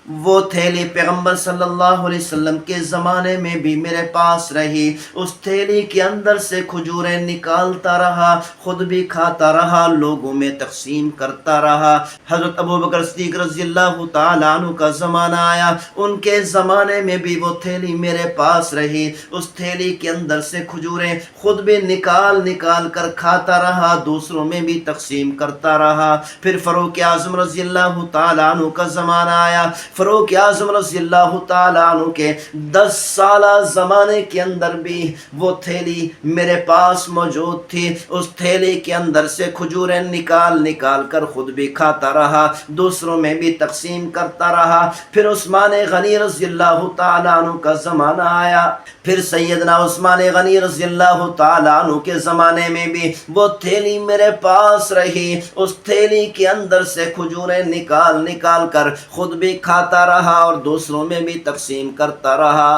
وہ تھیلی پیغمبر صلی اللہ علیہ وسلم کے زمانے میں بھی میرے پاس رہی، اس تھیلی کے اندر سے کھجوریں نکالتا رہا، خود بھی کھاتا رہا، لوگوں میں تقسیم کرتا رہا۔ حضرت ابوبکر صدیق رضی اللہ تعالیٰ عنہ کا زمانہ آیا، ان کے زمانے میں بھی وہ تھیلی میرے پاس رہی، اس تھیلی کے اندر سے کھجوریں خود بھی نکال نکال کر کھاتا رہا، دوسروں میں بھی تقسیم کرتا رہا۔ پھر فاروق اعظم رضی اللہ تعالیٰ عنہ کا زمانہ آیا، فاروق اعظم رضی اللہ تعالیٰ عنہ کے 10 سالہ زمانے کے اندر بھی وہ تھیلی میرے پاس موجود تھی، اس تھیلی کے اندر سے کھجوریں نکال نکال کر خود بھی کھاتا رہا، دوسروں میں بھی تقسیم کرتا رہا۔ پھر عثمان غنی رضی اللہ تعالیٰ عنہ کا زمانہ آیا، پھر سیدنا عثمان غنی رضی اللہ تعالیٰ عنہ کے زمانے میں بھی وہ تھیلی میرے پاس رہی، اس تھیلی کے اندر سے کھجوریں نکال نکال کر خود بھی کھاتا رہا اور دوسروں میں بھی تقسیم کرتا رہا۔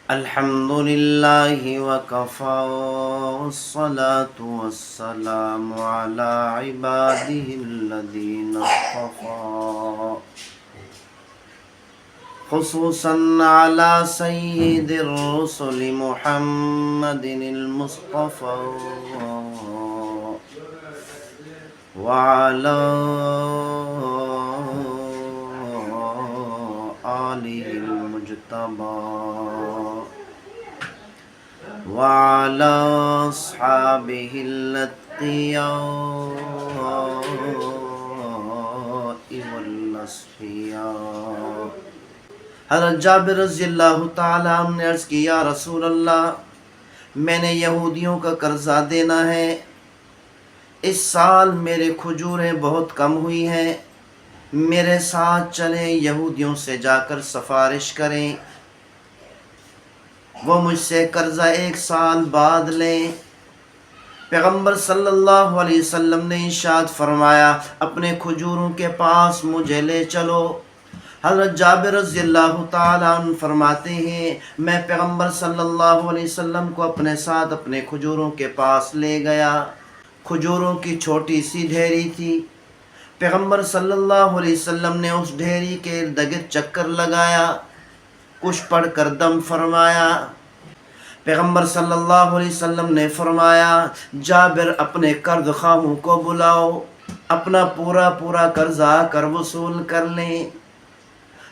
الحمدللہ وکفا والصلاة والسلام علی عباده الذین اصطفى، خصوصا علی سید الرسل محمد المصطفى وعلى آلہ المجتبى وعلى أصحابه الأتقياء والأصفياء۔ حضرت جابر رضی اللہ تعالیٰ عنہ نے عرض کی، یا رسول اللہ، میں نے یہودیوں کا قرضہ دینا ہے، اس سال میرے کھجوریں بہت کم ہوئی ہیں، میرے ساتھ چلیں، یہودیوں سے جا کر سفارش کریں، وہ مجھ سے قرضہ 1 سال بعد لیں۔ پیغمبر صلی اللہ علیہ وسلم نے ارشاد فرمایا، اپنے کھجوروں کے پاس مجھے لے چلو۔ حضرت جابر رضی اللہ تعالیٰ عنہ فرماتے ہیں، میں پیغمبر صلی اللہ علیہ وسلم کو اپنے ساتھ اپنے کھجوروں کے پاس لے گیا، کھجوروں کی چھوٹی سی ڈھیری تھی، پیغمبر صلی اللہ علیہ وسلم نے اس ڈھیری کے ارد گرد چکر لگایا، کچھ پڑھ کر دم فرمایا۔ پیغمبر صلی اللہ علیہ وسلم نے فرمایا، جابر اپنے قرض خواہوں کو بلاؤ، اپنا پورا پورا قرضہ آ کر وصول کر لیں۔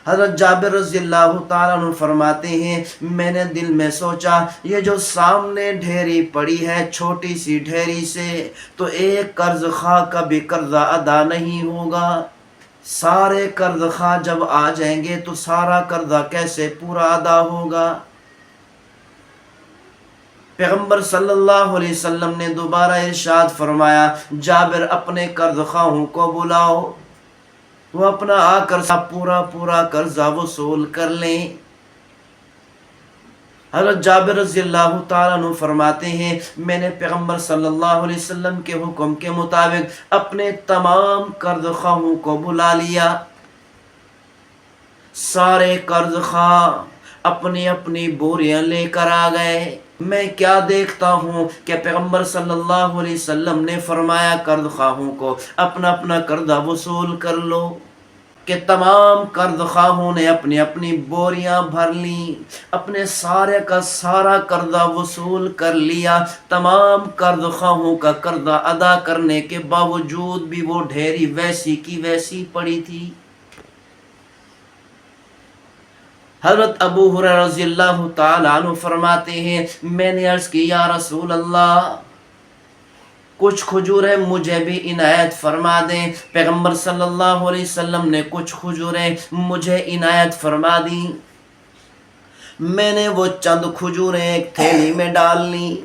حضرت جابر رضی اللہ تعالیٰ عنہ فرماتے ہیں، میں نے دل میں سوچا، یہ جو سامنے ڈھیری پڑی ہے چھوٹی سی ڈھیری سے تو ایک قرض خواہ کا بھی قرضہ ادا نہیں ہوگا، سارے قرض خواہ جب آ جائیں گے تو سارا قرضہ کیسے پورا ادا ہوگا؟ پیغمبر صلی اللہ علیہ وسلم نے دوبارہ ارشاد فرمایا، جابر اپنے قرض خواہوں کو بلاؤ، وہ اپنا آ کر پورا پورا قرضہ وصول کر لیں۔ حضرت جابر رضی اللہ تعالیٰ عنہ فرماتے ہیں، میں نے پیغمبر صلی اللہ علیہ وسلم کے حکم کے مطابق اپنے تمام قرض خواہوں کو بلا لیا، سارے قرض خواہ اپنی اپنی بوریاں لے کر آ گئے۔ میں کیا دیکھتا ہوں کہ پیغمبر صلی اللہ علیہ وسلم نے فرمایا قرض خواہوں کو اپنا اپنا قرضہ وصول کر لو، کہ تمام قرض خواہوں نے اپنی اپنی بوریاں بھر لیں، اپنے سارے کا سارا قرضہ وصول کر لیا۔ تمام قرض خواہوں کا قرضہ ادا کرنے کے باوجود بھی وہ ڈھیری ویسی کی ویسی پڑی تھی۔ حضرت ابو ہریرہ رضی اللہ تعالیٰ عنہ فرماتے ہیں، میں نے عرض کی، یا رسول اللہ، کچھ کھجوریں مجھے بھی عنایت فرما دیں۔ پیغمبر صلی اللہ علیہ وسلم نے کچھ کھجوریں مجھے عنایت فرما دیں۔ میں نے وہ چند کھجوریں ایک تھیلی میں ڈال لیں،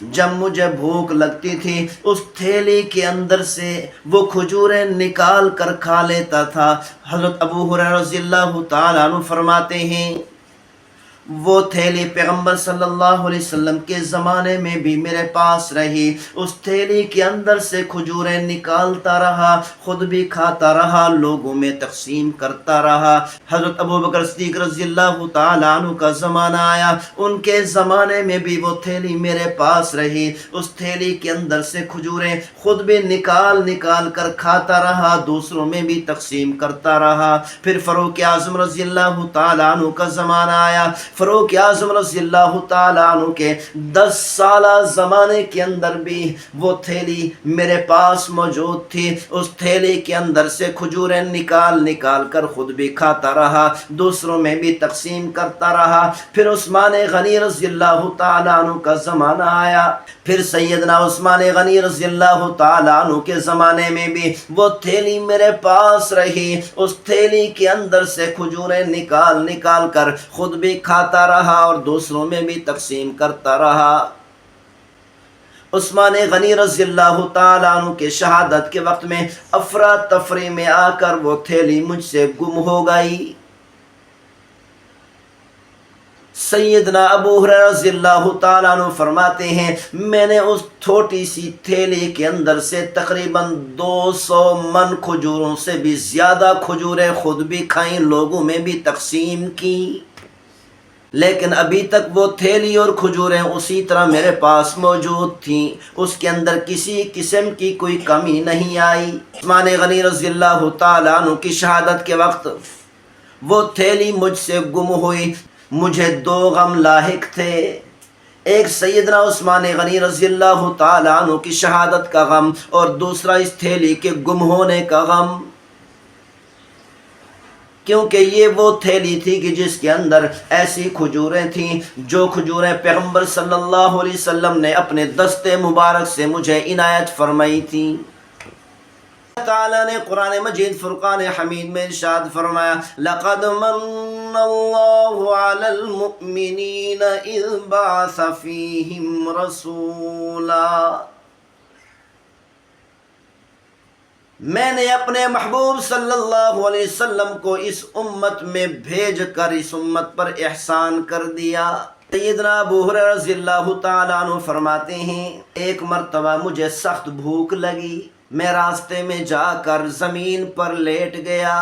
جب مجھے بھوک لگتی تھی اس تھیلی کے اندر سے وہ کھجوریں نکال کر کھا لیتا تھا۔ حضرت ابو ہریرہ رضی اللہ تعالیٰ عنہ فرماتے ہیں، وہ تھیلی پیغمبر صلی اللہ علیہ وسلم کے زمانے میں بھی میرے پاس رہی، اس تھیلی کے اندر سے کھجوریں نکالتا رہا، خود بھی کھاتا رہا، لوگوں میں تقسیم کرتا رہا۔ حضرت ابوبکر صدیق رضی اللہ تعالیٰ عنہ کا زمانہ آیا، ان کے زمانے میں بھی وہ تھیلی میرے پاس رہی، اس تھیلی کے اندر سے کھجوریں خود بھی نکال نکال کر کھاتا رہا، دوسروں میں بھی تقسیم کرتا رہا۔ پھر فاروق اعظم رضی اللہ تعالیٰ عنہ کا زمانہ آیا، فاروق اعظم رضی اللہ تعالیٰ عنہ کے 10 سالہ زمانے کے اندر بھی وہ تھیلی میرے پاس موجود تھی، اس تھیلی کے اندر سے کھجوریں نکال نکال کر خود بھی کھاتا رہا، دوسروں میں بھی تقسیم کرتا رہا۔ پھر عثمان غنی رضی اللہ تعالیٰ عنہ کا زمانہ آیا، پھر سیدنا عثمان غنی رضی اللہ تعالیٰ عنہ کے زمانے میں بھی وہ تھیلی میرے پاس رہی، اس تھیلی کے اندر سے کھجوریں نکال نکال کر خود بھی کھاتا رہا اور دوسروں میں بھی تقسیم کرتا رہا۔ عثمان غنی رضی اللہ تعالیٰ عنہ کے شہادت کے وقت میں افراتفری میں آ کر وہ تھیلی مجھ سے گم ہو گئی۔ سیدنا ابو ہریرہ رضی اللہ تعالیٰ عنہ فرماتے ہیں، میں نے اس چھوٹی سی تھیلی کے اندر سے تقریباً 200 من کھجوروں سے بھی زیادہ کھجوریں خود بھی کھائیں، لوگوں میں بھی تقسیم کی، لیکن ابھی تک وہ تھیلی اور کھجوریں اسی طرح میرے پاس موجود تھیں، اس کے اندر کسی قسم کی کوئی کمی نہیں آئی۔ عثمان غنی رضی اللہ تعالیٰ عنہ کی شہادت کے وقت وہ تھیلی مجھ سے گم ہوئی، مجھے 2 غم لاحق تھے، ایک سیدنا عثمان غنی رضی اللہ تعالیٰ عنہ کی شہادت کا غم اور دوسرا اس تھیلی کے گم ہونے کا غم، کیونکہ یہ وہ تھیلی تھی کہ جس کے اندر ایسی کھجوریں تھیں جو کھجوریں پیغمبر صلی اللہ علیہ وسلم نے اپنے دست مبارک سے مجھے عنایت فرمائی تھیں۔ اللہ تعالیٰ نے قرآن مجید فرقان حمید میں ارشاد فرمایا، لَقَدْ مَنَّ اللَّهُ عَلَى الْمُؤْمِنِينَ إِذْ بَعَثَ فِيهِمْ رَسُولًا، میں نے اپنے محبوب صلی اللہ علیہ وسلم کو اس امت میں بھیج کر اس امت پر احسان کر دیا۔ سیدنا ابو ہریرہ رضی اللہ تعالیٰ عنہ فرماتے ہیں، ایک مرتبہ مجھے سخت بھوک لگی، میں راستے میں جا کر زمین پر لیٹ گیا،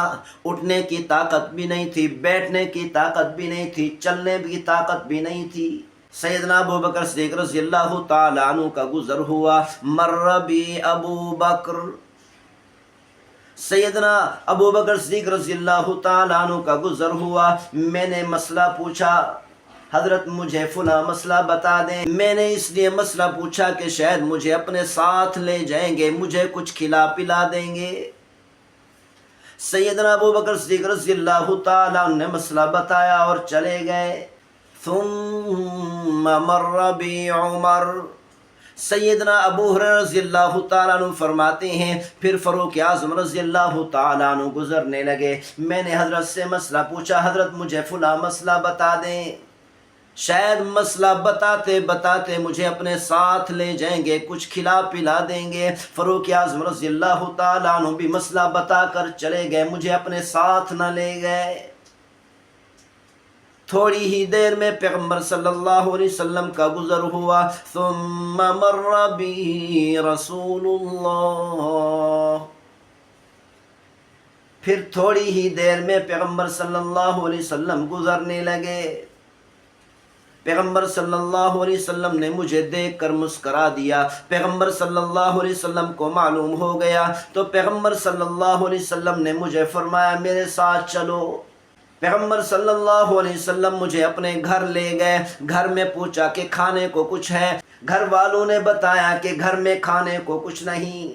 اٹھنے کی طاقت بھی نہیں تھی، بیٹھنے کی طاقت بھی نہیں تھی، چلنے کی طاقت بھی نہیں تھی۔ سیدنا ابوبکر صدیق رضی اللہ تعالیٰ عنہ کا گزر ہوا، مر بی ابو بکر، سیدنا ابوبکر صدیق رضی اللہ تعالیٰ عنہ کا گزر ہوا، میں نے مسئلہ پوچھا، حضرت مجھے فلاں مسئلہ بتا دیں، میں نے اس لیے مسئلہ پوچھا کہ شاید مجھے اپنے ساتھ لے جائیں گے، مجھے کچھ کھلا پلا دیں گے۔ سیدنا ابوبکر صدیق رضی اللہ تعالیٰ عنہ نے مسئلہ بتایا اور چلے گئے۔ ثم مر بی عمر، سیدنا ابو ہریرہ رضی اللہ تعالیٰ عنہ فرماتے ہیں، پھر فاروق اعظم رضی اللہ تعالیٰ عنہ گزرنے لگے، میں نے حضرت سے مسئلہ پوچھا، حضرت مجھے فلاں مسئلہ بتا دیں، شاید مسئلہ بتاتے بتاتے مجھے اپنے ساتھ لے جائیں گے، کچھ کھلا پلا دیں گے۔ فاروق اعظم رضی اللہ تعالیٰ عنہ بھی مسئلہ بتا کر چلے گئے، مجھے اپنے ساتھ نہ لے گئے۔ تھوڑی ہی دیر میں پیغمبر صلی اللہ علیہ وسلم کا گزر ہوا، ثم مر بی رسول اللہ، پھر تھوڑی ہی دیر میں پیغمبر صلی اللہ علیہ وسلم گزرنے لگے۔ پیغمبر صلی اللہ علیہ وسلم نے مجھے دیکھ کر مسکرا دیا، پیغمبر صلی اللہ علیہ وسلم کو معلوم ہو گیا، تو پیغمبر صلی اللہ علیہ وسلم نے مجھے فرمایا میرے ساتھ چلو۔ پیغمبر صلی اللہ علیہ وسلم مجھے اپنے گھر لے گئے، گھر میں پوچھا کہ کھانے کو کچھ ہے، گھر والوں نے بتایا کہ گھر میں کھانے کو کچھ نہیں۔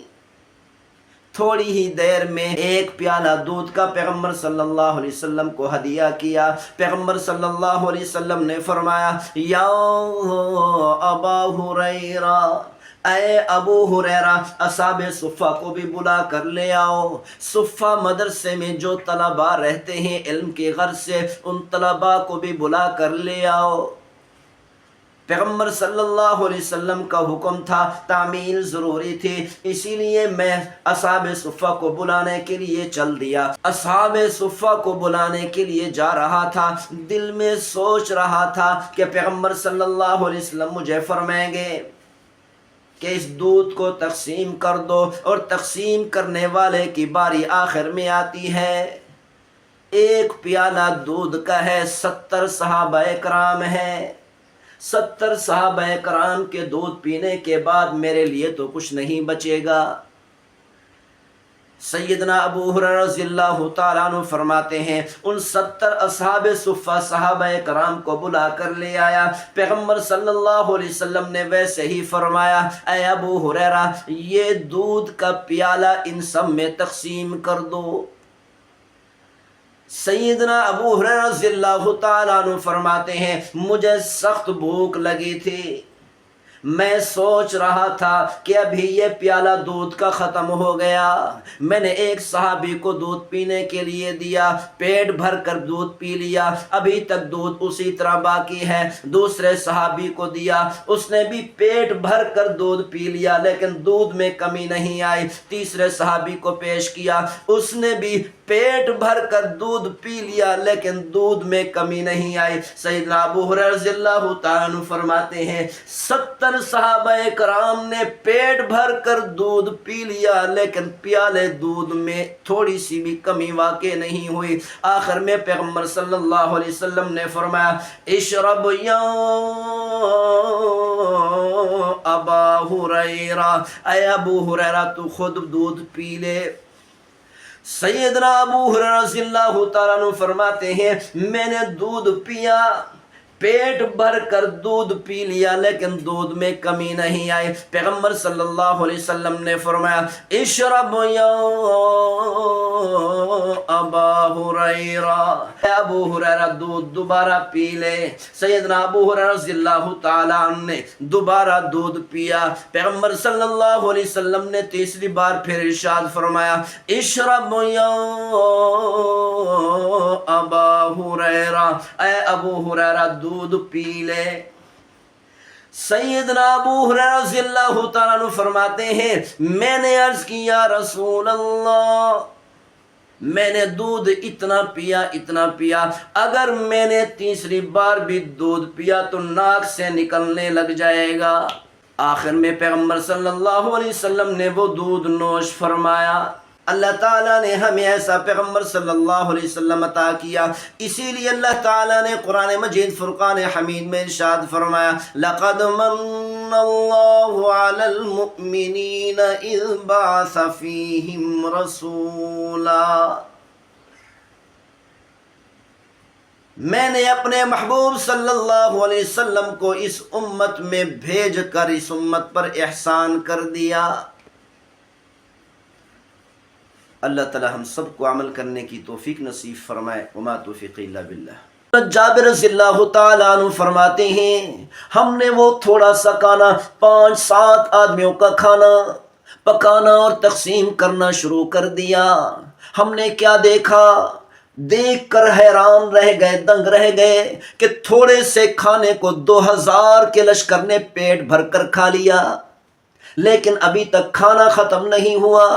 تھوڑی ہی دیر میں ایک پیالہ دودھ کا پیغمبر صلی اللہ علیہ وسلم کو ہدیہ کیا۔ پیغمبر صلی اللہ علیہ وسلم نے فرمایا، یا ابا ہریرہ، اے ابو ہریرہ، اصحاب صفہ کو بھی بلا کر لے آؤ۔ صفہ مدرسے میں جو طلباء رہتے ہیں علم کے غرض سے، ان طلباء کو بھی بلا کر لے آؤ۔ پیغمبر صلی اللہ علیہ وسلم کا حکم تھا، تعمیل ضروری تھی، اسی لیے میں اصحاب صفہ کو بلانے کے لیے چل دیا۔ اصحاب صفہ کو بلانے کے لیے جا رہا تھا، دل میں سوچ رہا تھا کہ پیغمبر صلی اللہ علیہ وسلم مجھے فرمائیں گے کہ اس دودھ کو تقسیم کر دو، اور تقسیم کرنے والے کی باری آخر میں آتی ہے۔ ایک پیالہ دودھ کا ہے، 70 صحابہ کرام ہیں، 70 صحابہ کرام کے دودھ پینے کے بعد میرے لیے تو کچھ نہیں بچے گا۔ سیدنا ابو ہریرہ رضی اللہ تعالیٰ عنہ فرماتے ہیں ان 70 اصحاب صفہ صحابہ کرام کو بلا کر لے آیا۔ پیغمبر صلی اللہ علیہ وسلم نے ویسے ہی فرمایا، اے ابو ہریرہ یہ دودھ کا پیالہ ان سب میں تقسیم کر دو۔ سیدنا ابو ہریرہ رضی اللہ تعالیٰ عنہ فرماتے ہیں مجھے سخت بھوک لگی تھی، میں سوچ رہا تھا کہ ابھی یہ پیالہ دودھ کا ختم ہو گیا، میں نے ایک صحابی کو دودھ پینے کے لیے دیا، پیٹ بھر کر دودھ پی لیا، ابھی تک دودھ اسی طرح باقی ہے۔ دوسرے صحابی کو دیا، اس نے بھی پیٹ بھر کر دودھ پی لیا لیکن دودھ میں کمی نہیں آئی۔ تیسرے صحابی کو پیش کیا، اس نے بھی پیٹ بھر کر دودھ پی لیا لیکن دودھ میں کمی نہیں آئی۔ سیدنا ابو ہریرہ رضی اللہ تعالیٰ عنہ فرماتے ہیں 70 صحابہ کرام نے پیٹ بھر کر دودھ پی لیا لیکن پیالے دودھ میں تھوڑی سی بھی کمی واقع نہیں ہوئی۔ آخر میں پیغمبر صلی اللہ علیہ وسلم نے فرمایا اشرب یا ابا ہریرہ، اے ابو ہریرہ تو خود دودھ پی لے۔ سیدنا ابو ہریرہ رضی اللہ تعالیٰ عنہ فرماتے ہیں میں نے دودھ پیا، پیٹ بھر کر دودھ پی لیا لیکن دودھ میں کمی نہیں آئی۔ پیغمبر صلی اللہ علیہ وسلم نے فرمایا اشرب یا ابا ہریرہ، اے ابو ہریرہ دودھ دوبارہ پی لے۔ سیدنا ابو ہریرہ رضی اللہ تعالیٰ عنہ نے دوبارہ دودھ پیا۔ پیغمبر صلی اللہ علیہ وسلم نے تیسری بار پھر ارشاد فرمایا اشرب یا ابا ہریرہ، اے ابو ہریرہ دودھ پی لے۔ سیدنا ابو ہریرہ رضی اللہ تعالیٰ عنہ فرماتے ہیں میں نے عرض کی یا رسول اللہ میں نے دودھ اتنا پیا، اگر میں نے تیسری بار بھی دودھ پیا تو ناک سے نکلنے لگ جائے گا۔ آخر میں پیغمبر صلی اللہ علیہ وسلم نے وہ دودھ نوش فرمایا۔ اللہ تعالیٰ نے ہمیں ایسا پیغمبر صلی اللہ علیہ وسلم عطا کیا، اسی لیے اللہ تعالیٰ نے قرآن مجید فرقان حمید میں ارشاد فرمایا لَقَدْ مَنَّ اللَّهُ عَلَى الْمُؤْمِنِينَ إِذْ بَعَثَ فِيهِمْ رَسُولًا، میں نے اپنے محبوب صلی اللہ علیہ وسلم کو اس امت میں بھیج کر اس امت پر احسان کر دیا۔ اللہ تعالی ہم سب کو عمل کرنے کی توفیق نصیب فرمائے، وما توفیق الا باللہ۔ جابر رضی اللہ تعالیٰ عنہ فرماتے ہیں ہم نے وہ تھوڑا سا کھانا 5-7 آدمیوں کا کھانا پکانا اور تقسیم کرنا شروع کر دیا۔ ہم نے کیا دیکھا، دیکھ کر حیران رہ گئے، دنگ رہ گئے کہ تھوڑے سے کھانے کو 2000 کے لشکر نے پیٹ بھر کر کھا لیا، لیکن ابھی تک کھانا ختم نہیں ہوا۔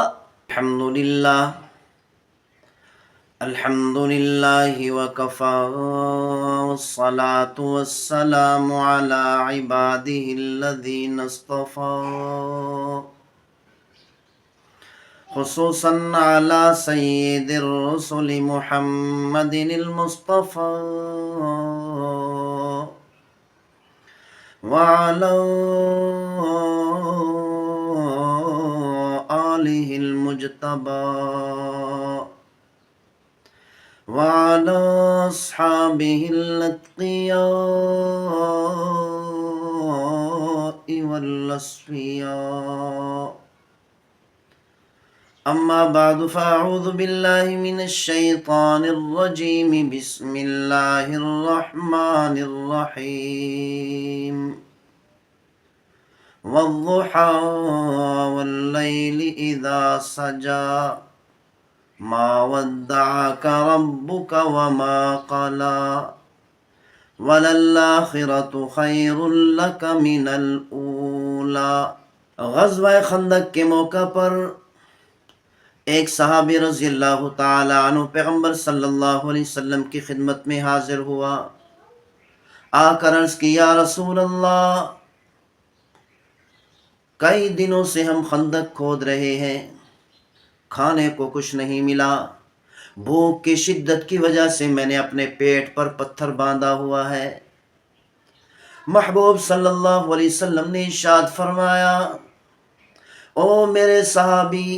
الحمدللہ وکفا والصلاة والسلام علی عبادہ الذین اصطفا، خصوصا علی سید الرسل محمد المصطفى وعلى آلہ المجتبى وعلى أصحابه الأتقياء والأصفياء، أما بعد فأعوذ بالله من الشيطان الرجيم، بسم الله الرحمن الرحيم، والضحى والليل إذا سجى، ما ودعك ربك وما قلى، وَلَلْآخِرَةُ خَيْرٌ لَكَ مِنَ الْأُولَى۔ غزوہ خندق کے موقع پر ایک صحابی رضی اللہ تعالی عنہ پیغمبر صلی اللہ علیہ وسلم کی خدمت میں حاضر ہوا، آ کر عرض کی یا رسول اللہ، کئی دنوں سے ہم خندق کھود رہے ہیں، کھانے کو کچھ نہیں ملا، بھوک کی شدت کی وجہ سے میں نے اپنے پیٹ پر پتھر باندھا ہوا ہے۔ محبوب صلی اللہ علیہ وسلم نے ارشاد فرمایا، او میرے صحابی،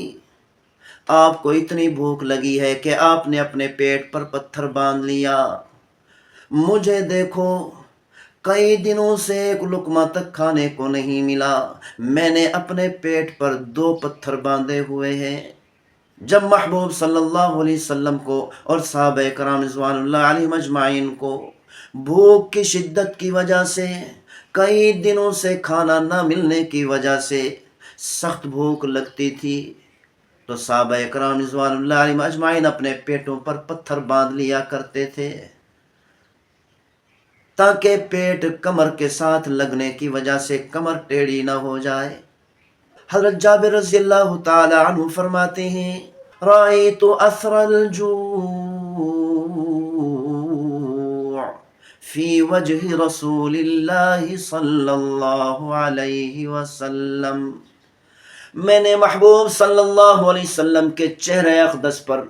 آپ کو اتنی بھوک لگی ہے کہ آپ نے اپنے پیٹ پر پتھر باندھ لیا، مجھے دیکھو کئی دنوں سے ایک لقمہ تک کھانے کو نہیں ملا، میں نے اپنے پیٹ پر 2 پتھر باندھے ہوئے ہیں۔ جب محبوب صلی اللہ علیہ وسلم کو اور صحابہ کرام رضوان اللہ علیہم اجمعین کو بھوک کی شدت کی وجہ سے، کئی دنوں سے کھانا نہ ملنے کی وجہ سے سخت بھوک لگتی تھی، تو صحابہ کرام رضوان اللہ علیہم اجمعین اپنے پیٹوں پر پتھر باندھ لیا کرتے تھے تاکہ پیٹ کمر کے ساتھ لگنے کی وجہ سے کمر ٹیڑھی نہ ہو جائے۔ حضرت جابر رضی اللہ تعالی عنہ فرماتے ہیں، رأیت اثر الجوع فی وجہ رسول اللہ صلی اللہ علیہ وسلم، میں نے محبوب صلی اللہ علیہ وسلم کے چہرے اقدس پر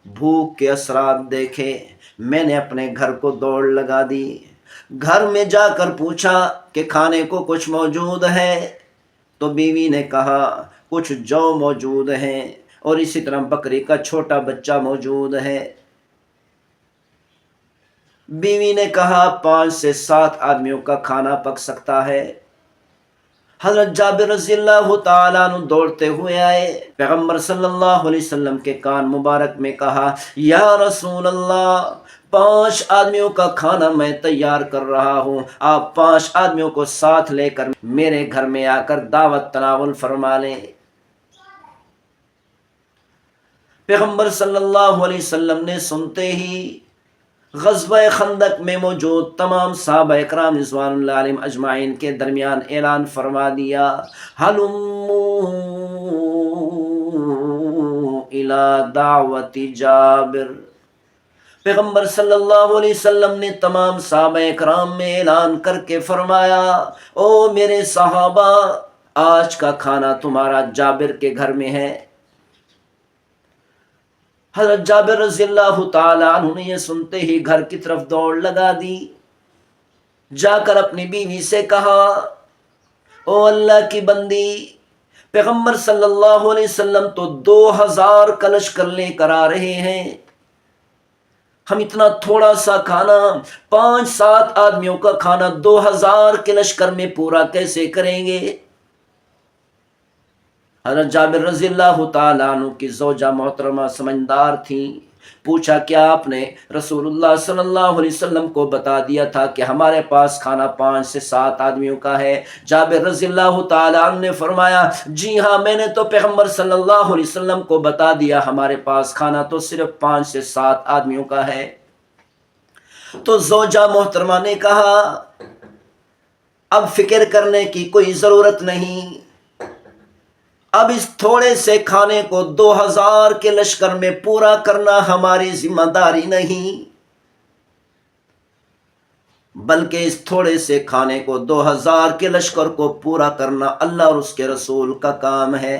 بھوک کے اثرات دیکھے، میں نے اپنے گھر کو دوڑ لگا دی، گھر میں جا کر پوچھا کہ کھانے کو کچھ موجود ہے، تو بیوی نے کہا کچھ جو موجود ہیں، اور اسی طرح بکری کا چھوٹا بچہ موجود ہے۔ بیوی نے کہا 5 سے 7 آدمیوں کا کھانا پک سکتا ہے۔ حضرت جابر رضی اللہ تعالیٰ عنہ دوڑتے ہوئے آئے، پیغمبر صلی اللہ علیہ وسلم کے کان مبارک میں کہا، یا رسول اللہ، 5 آدمیوں کا کھانا میں تیار کر رہا ہوں، آپ 5 آدمیوں کو ساتھ لے کر میرے گھر میں آ کر دعوت تناول فرما لیں۔ پیغمبر صلی اللہ علیہ وسلم نے سنتے ہی غزوہ خندق میں موجود تمام صحابہ اکرام رضوان اللہ علیہم اجمعین کے درمیان اعلان فرما دیا، ہلموا الی دعوت جابر۔ پیغمبر صلی اللہ علیہ وسلم نے تمام صحابہ اکرام میں اعلان کر کے فرمایا، او میرے صحابہ، آج کا کھانا تمہارا جابر کے گھر میں ہے۔ حضرت جابر رضی اللہ تعالی عنہ نے یہ سنتے ہی گھر کی طرف دوڑ لگا دی، جا کر اپنی بیوی سے کہا، او اللہ کی بندی، پیغمبر صلی اللہ علیہ وسلم تو 2000 کا لشکر لے کر آ رہے ہیں، ہم اتنا تھوڑا سا کھانا، 5-7 آدمیوں کا کھانا 2000 کے لشکر میں پورا کیسے کریں گے؟ حضرت جابر رضی اللہ تعالیٰ عنہ کی زوجہ محترمہ سمجھدار تھیں، پوچھا کیا آپ نے رسول اللہ صلی اللہ علیہ وسلم کو بتا دیا تھا کہ ہمارے پاس کھانا 5 سے 7 آدمیوں کا ہے؟ جابر رضی اللہ تعالیٰ عنہ نے فرمایا، جی ہاں، میں نے تو پیغمبر صلی اللہ علیہ وسلم کو بتا دیا، ہمارے پاس کھانا تو صرف 5 سے 7 آدمیوں کا ہے۔ تو زوجہ محترمہ نے کہا، اب فکر کرنے کی کوئی ضرورت نہیں، اب اس تھوڑے سے کھانے کو 2000 کے لشکر میں پورا کرنا ہماری ذمہ داری نہیں، بلکہ اس تھوڑے سے کھانے کو 2000 کے لشکر کو پورا کرنا اللہ اور اس کے رسول کا کام ہے۔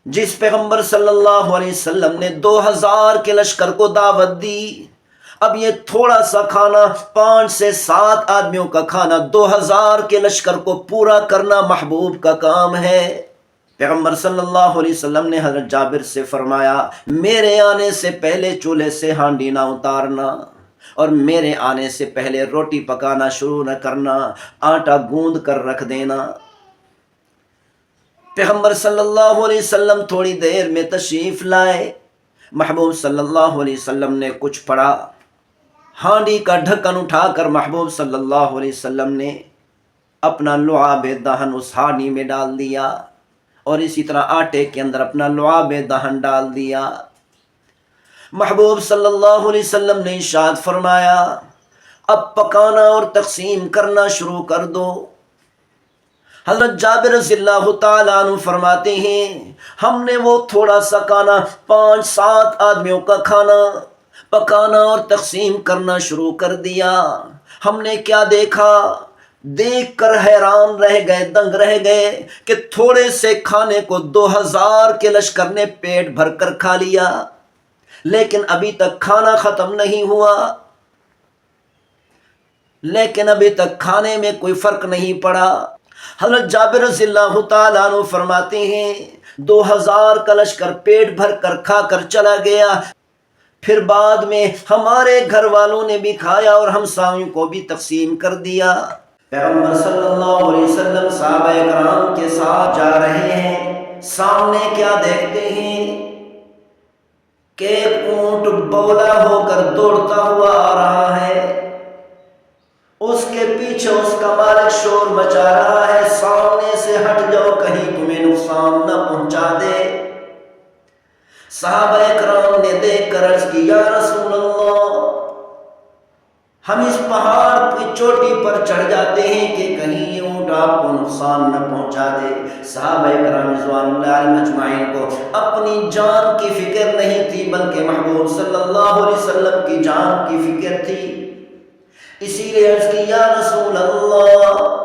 جس پیغمبر صلی اللہ علیہ وسلم نے 2000 کے لشکر کو دعوت دی، اب یہ تھوڑا سا کھانا، 5 سے 7 آدمیوں کا کھانا 2000 کے لشکر کو پورا کرنا محبوب کا کام ہے۔ پیغمبر صلی اللہ علیہ وسلم نے حضرت جابر سے فرمایا، میرے آنے سے پہلے چولہے سے ہانڈی نہ اتارنا، اور میرے آنے سے پہلے روٹی پکانا شروع نہ کرنا، آٹا گوندھ کر رکھ دینا۔ پیغمبر صلی اللہ علیہ وسلم تھوڑی دیر میں تشریف لائے، محبوب صلی اللہ علیہ وسلم نے کچھ پڑھا، ہانڈی کا ڈھکن اٹھا کر محبوب صلی اللہ علیہ وسلم نے اپنا لعاب دہن اس ہانڈی میں ڈال دیا، اور اسی طرح آٹے کے اندر اپنا لعاب دہن ڈال دیا۔ محبوب صلی اللہ علیہ وسلم نے ارشاد فرمایا اب پکانا اور تقسیم کرنا شروع کر دو۔ حضرت جابر رضی اللہ تعالیٰ عنہ فرماتے ہیں ہم نے وہ تھوڑا سا کھانا 5-7 آدمیوں کا کھانا پکانا اور تقسیم کرنا شروع کر دیا۔ ہم نے کیا دیکھا؟ دیکھ کر حیران رہ گئے، دنگ رہ گئے کہ تھوڑے سے کھانے کو 2000 کے لشکر نے پیٹ بھر کر کھا لیا، لیکن ابھی تک کھانا ختم نہیں ہوا، لیکن ابھی تک کھانے میں کوئی فرق نہیں پڑا۔ حضرت جابر رضی اللہ تعالیٰ عنہ فرماتے ہیں 2000 کا لشکر پیٹ بھر کر کھا کر چلا گیا، پھر بعد میں ہمارے گھر والوں نے بھی کھایا اور ہمسایوں کو بھی تقسیم کر دیا۔ پیغمبر صلی اللہ علیہ وسلم صحابہ کرام کے ساتھ جا رہے ہیں، سامنے کیا دیکھتے ہیں کہ ایک اونٹ بولا ہو کر دوڑتا ہوا آ رہا ہے، اس کے پیچھے اس کا مالک شور مچا رہا ہے سامنے سے ہٹ جاؤ کہیں تمہیں نقصان نہ پہنچا دے۔ صحابہ کرام نے دیکھ کر عرض کی یا رسول اللہ ہم اس پہاڑ کی چوٹی پر چڑھ جاتے ہیں کہ کہیں یہ اونٹ آپ کو نقصان نہ پہنچا دے۔ صحابہ کرام رضوان اللہ علیہم اجمعین کو اپنی جان کی فکر نہیں تھی بلکہ محبوب صلی اللہ علیہ وسلم کی جان کی فکر تھی، اسی لیے عرض کی یا رسول اللہ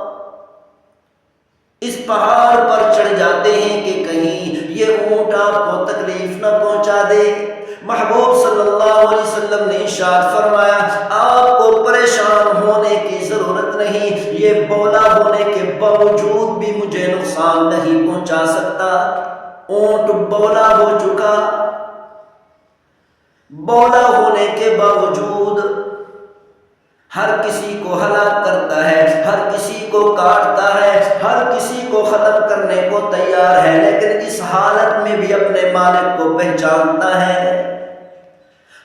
اس پہاڑ پر چڑھ جاتے ہیں کہ کہیں یہ اونٹ آپ کو تکلیف نہ پہنچا دے۔ محبوب صلی اللہ علیہ وسلم نے ارشاد فرمایا آپ کو پریشان ہونے کی ضرورت نہیں، یہ بولا ہونے کے باوجود بھی مجھے نقصان نہیں پہنچا سکتا۔ اونٹ بولا ہو چکا، بولا ہونے کے باوجود ہر کسی کو ہلاک کرتا ہے، ہر کسی کو کاٹتا ہے، ہر کسی کو ختم کرنے کو تیار ہے، لیکن اس حالت میں بھی اپنے مالک کو پہچانتا ہے،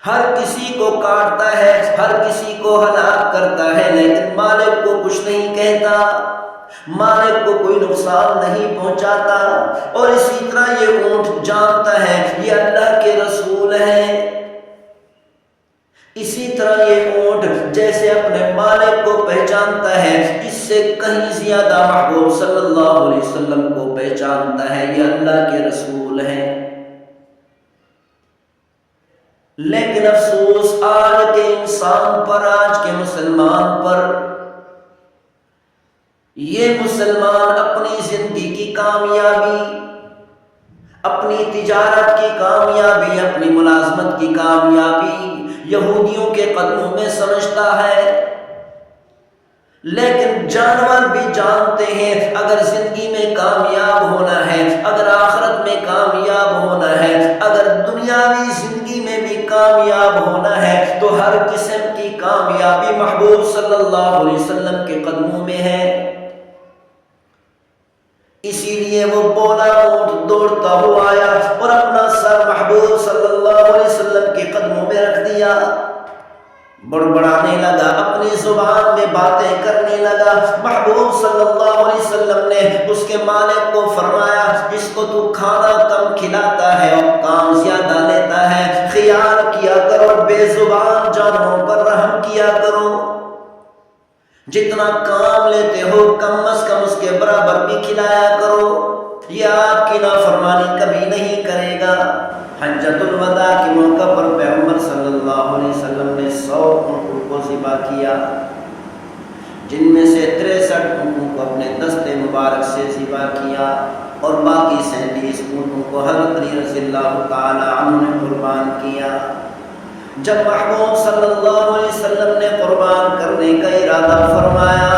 ہر کسی کو کاٹتا ہے، ہر کسی کو ہلاک کرتا ہے، لیکن مالک کو کچھ نہیں کہتا، مالک کو کوئی نقصان نہیں پہنچاتا۔ اور اسی طرح یہ اونٹ جانتا ہے یہ اللہ کے رسول ہے، اسی طرح یہ اونٹ جیسے اپنے مالک کو پہچانتا ہے اس سے کہیں زیادہ محبوب صلی اللہ علیہ وسلم کو پہچانتا ہے، یہ اللہ کے رسول ہیں۔ لیکن افسوس آج کے انسان پر، آج کے مسلمان پر، یہ مسلمان اپنی زندگی کی کامیابی، اپنی تجارت کی کامیابی، اپنی ملازمت کی کامیابی یہودیوں کے قدموں میں سمجھتا ہے، لیکن جانور بھی جانتے ہیں اگر زندگی میں کامیاب ہونا ہے، اگر آخرت میں کامیاب ہونا ہے، اگر دنیاوی زندگی میں بھی کامیاب ہونا ہے تو ہر قسم کی کامیابی محبوب صلی اللہ علیہ وسلم کے قدموں میں ہے۔ اسی لیے وہ بولا اونٹ دوڑتا ہوا آیا اور اپنا سر محبوب صلی اللہ علیہ وسلم کے قدموں میں رکھ دیا، بڑبڑانے لگا، اپنی زبان میں باتیں کرنے لگا۔ محبوب صلی اللہ علیہ وسلم نے اس کے مالک کو فرمایا اس کو تو کھانا کم کھلاتا ہے اور کام زیادہ لیتا ہے، خیال کیا کرو، بے زبان جانوروں پر رحم کیا کرو، جتنا کام لیتے ہو کم از کم اس کے برابر بھی کھلایا کرو، یہ آپ کی نافرمانی کبھی نہیں کرے گا۔ حجۃ الوداع کے موقع پر پیغمبر صلی اللہ علیہ وسلم نے 100 اونٹوں کو ذبح کیا، جن میں سے 63 اونٹوں کو اپنے دست مبارک سے ذبح کیا اور باقی 37 اونٹوں کو حضرت علی رضی اللہ تعالی عنہ نے قربان کیا۔ جب محبوب صلی اللہ علیہ وسلم نے قربان کرنے کا ارادہ فرمایا،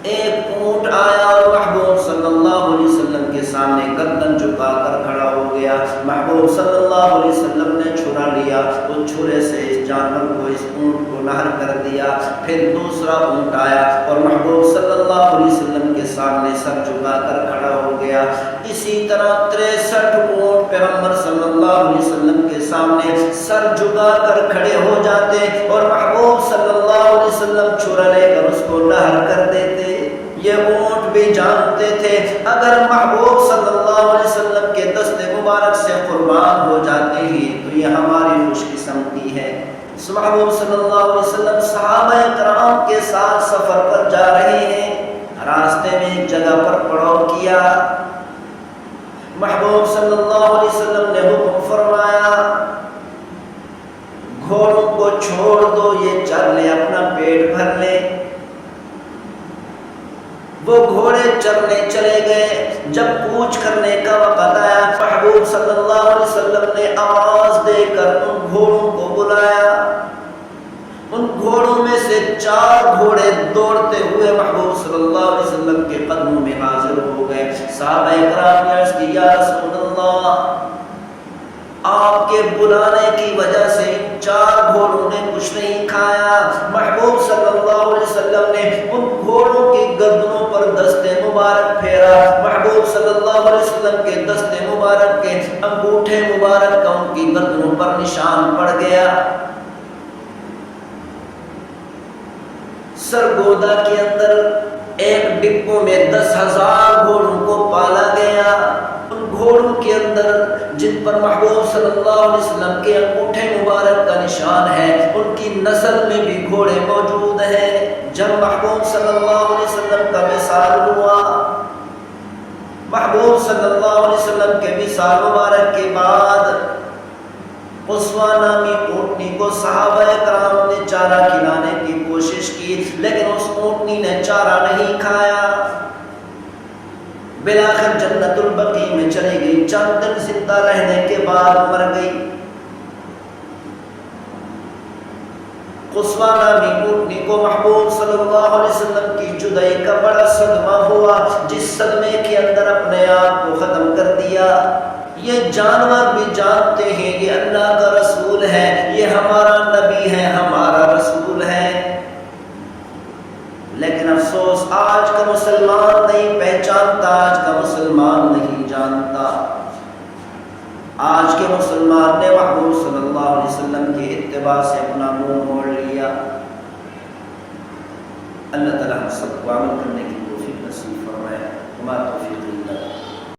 ایک اونٹ آیا اور محبوب صلی اللہ علیہ وسلم کے سامنے گردن جھکا کر کھڑا ہو گیا۔ محبوب صلی اللہ علیہ وسلم نے چھرا لیا، اس چھرے سے اس جانور کو، اس اونٹ کو نہر کر دیا۔ پھر دوسرا اونٹ آیا اور محبوب صلی اللہ علیہ وسلم کے سامنے سر جھکا کر کھڑا ہو گیا۔ اسی طرح 63 اونٹ پیغمبر صلی اللہ علیہ وسلم کے سامنے سر جھکا کر کھڑے ہو جاتے اور محبوب صلی اللہ علیہ وسلم چھرا لے کر اس کو نہر کر دیتے۔ یہ اونٹ بھی جانتے تھے اگر محبوب صلی اللہ علیہ وسلم کے دست مبارک سے قربان ہو جاتے ہیں تو یہ ہماری خوش قسمتی ہے۔ محبوب صلی اللہ علیہ وسلم صحابہ کرام کے ساتھ سفر پر جا رہے ہیں، راستے میں ایک جگہ پر پڑاؤ کیا۔ محبوب صلی اللہ علیہ وسلم نے حکم فرمایا گھوڑوں کو چھوڑ دو، یہ چل لے، اپنا پیٹ بھر لے۔ وہ گھوڑے چرنے چلے گئے۔ جب کوچ کرنے کا وقت آیا، محبوب صلی اللہ علیہ وسلم نے آواز دے کر ان گھوڑوں کو بلایا۔ ان گھوڑوں میں سے 4 گھوڑے دوڑتے ہوئے محبوب صلی اللہ علیہ وسلم کے قدموں میں حاضر ہو گئے۔ صحابہ کرام نے عرض کی یا رسول اللہ، آپ کے بلانے کی وجہ سے ان 4 گھوڑوں نے کچھ نہیں کھایا۔ محبوب صلی اللہ علیہ وسلم نے ان گھوڑوں کی گردنوں پر دست مبارک پھیرا۔ محبوب صلی اللہ علیہ وسلم کے دست مبارک کے انگوٹھے مبارک کا ان کی گردنوں پر نشان پڑ گیا۔ سرگودا کے اندر ایک ڈپو میں 10,000 گھوڑوں کو پالا گیا۔ ان گھوڑوں کے اندر جن پر محبوب صلی اللہ علیہ وسلم کے انگوٹھے مبارک کا نشان ہے، ان کی نسل میں بھی گھوڑے موجود ہیں۔ جب محبوب صلی اللہ علیہ وسلم کا وصال ہوا، محبوب صلی اللہ علیہ وسلم کے وصال مبارک کے بعد قصوہ نامی اونٹنی کو صحابہ کرام نے چارہ کھلانے کی کوشش کی، لیکن اس اونٹنی نے چارہ نہیں کھایا۔ بالآخر جنت البقیع میں چلی گئی، چند دن زندہ رہنے کے بعد مر گئی۔ قصوہ نامی اونٹنی کو محبوب صلی اللہ علیہ وسلم کی جدائی کا بڑا صدمہ ہوا، جس صدمے کے اندر اپنے آپ کو ختم کر دیا۔ یہ جانور بھی جانتے ہیں یہ اللہ کا رسول ہے، یہ ہمارا نبی ہے، ہمارا رسول ہے، لیکن افسوس آج کا مسلمان نہیں پہچانتا، آج کا مسلمان نہیں جانتا۔ آج کے مسلمان نے محبوب صلی اللہ علیہ وسلم کے اتباع سے اپنا منہ موڑ لیا۔ اللہ تعالیٰ ہم سب کو عمل کرنے کی توفیق نصیب فرمائے۔ وما توفیق الا باللہ۔